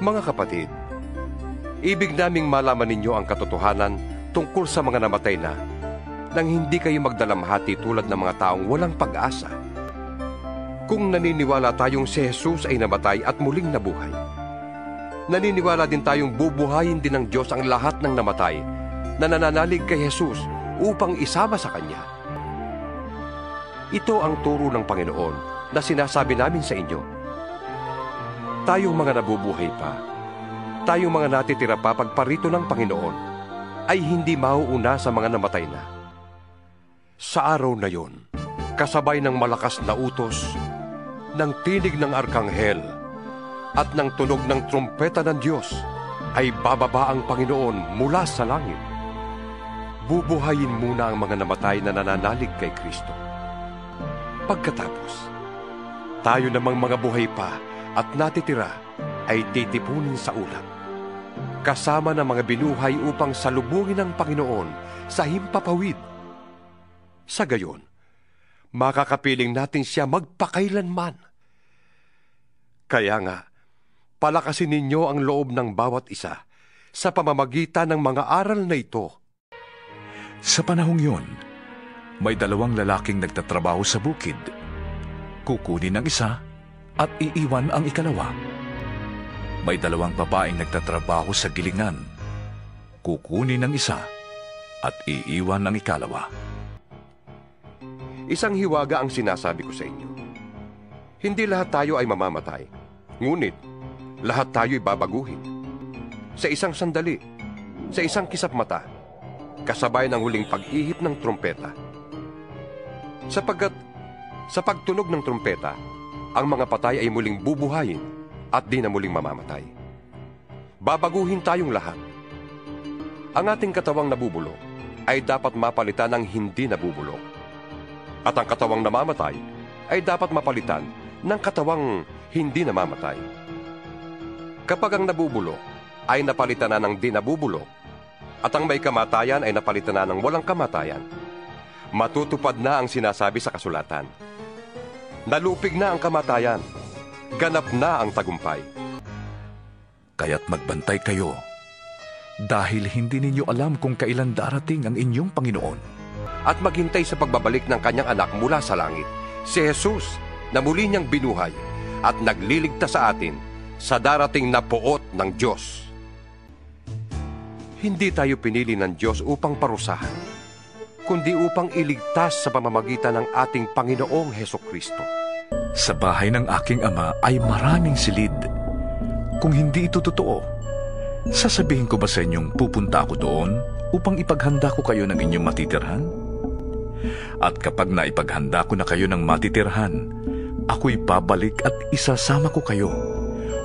Mga kapatid, ibig naming malaman ninyo ang katotohanan tungkol sa mga namatay na nang hindi kayo magdalamhati tulad ng mga taong walang pag-asa. Kung naniniwala tayong si Jesus ay namatay at muling nabuhay, naniniwala din tayong bubuhayin din ng Diyos ang lahat ng namatay na nananalig kay Jesus upang isama sa Kanya. Ito ang turo ng Panginoon na sinasabi namin sa inyo. Tayong mga nabubuhay pa, tayong mga natitira pa pagparito ng Panginoon, ay hindi mauuna sa mga namatay na. Sa araw na yon, kasabay ng malakas na utos, ng tinig ng arkanghel, at ng tunog ng trumpeta ng Diyos, ay bababa ang Panginoon mula sa langit. Bubuhayin muna ang mga namatay na nananalig kay Kristo. Pagkatapos, tayo namang mga buhay pa at natitira ay titipunin sa ulap, kasama ng mga binuhay upang salubungin ng Panginoon sa himpapawid. Sa gayon, makakapiling natin siya magpakailanman. Kaya nga, palakasin ninyo ang loob ng bawat isa sa pamamagitan ng mga aral na ito. Sa panahong yon, may dalawang lalaking nagtatrabaho sa bukid. Kukunin ang isa at iiwan ang ikalawa. May dalawang babaeng nagtatrabaho sa gilingan. Kukunin ang isa at iiwan ang ikalawa. Isang hiwaga ang sinasabi ko sa inyo. Hindi lahat tayo ay mamamatay, ngunit lahat tayo ay babaguhin. Sa isang sandali, sa isang kisap mata, kasabay ng huling pag-ihip ng trumpeta. Sapagkat sa pagtunog ng trumpeta, ang mga patay ay muling bubuhayin at di na muling mamamatay. Babaguhin tayong lahat. Ang ating katawang nabubulok ay dapat mapalitan ng hindi nabubulok. At ang katawang namamatay ay dapat mapalitan ng katawang hindi namamatay. Kapag ang nabubulok ay napalitan na ng di nabubulok, at ang may kamatayan ay napalitan na ng walang kamatayan, matutupad na ang sinasabi sa kasulatan. Nalupig na ang kamatayan, ganap na ang tagumpay. Kaya't magbantay kayo, dahil hindi ninyo alam kung kailan darating ang inyong Panginoon. At maghintay sa pagbabalik ng kanyang anak mula sa langit, si Jesus, na muli niyang binuhay at nagliligtas sa atin sa darating na puot ng Diyos. Hindi tayo pinili ng Diyos upang parusahan, kundi upang iligtas sa pamamagitan ng ating Panginoong Hesukristo. Sa bahay ng aking ama ay maraming silid. Kung hindi ito totoo, sasabihin ko ba sa inyong pupunta ako doon upang ipaghanda ko kayo ng inyong matitirhan? At kapag naipaghanda ko na kayo ng matitirhan, ako'y babalik at isasama ko kayo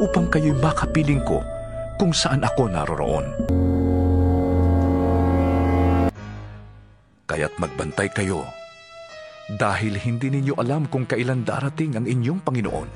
upang kayo'y makapiling ko kung saan ako naroroon. Kaya't magbantay kayo, dahil hindi ninyo alam kung kailan darating ang inyong Panginoon.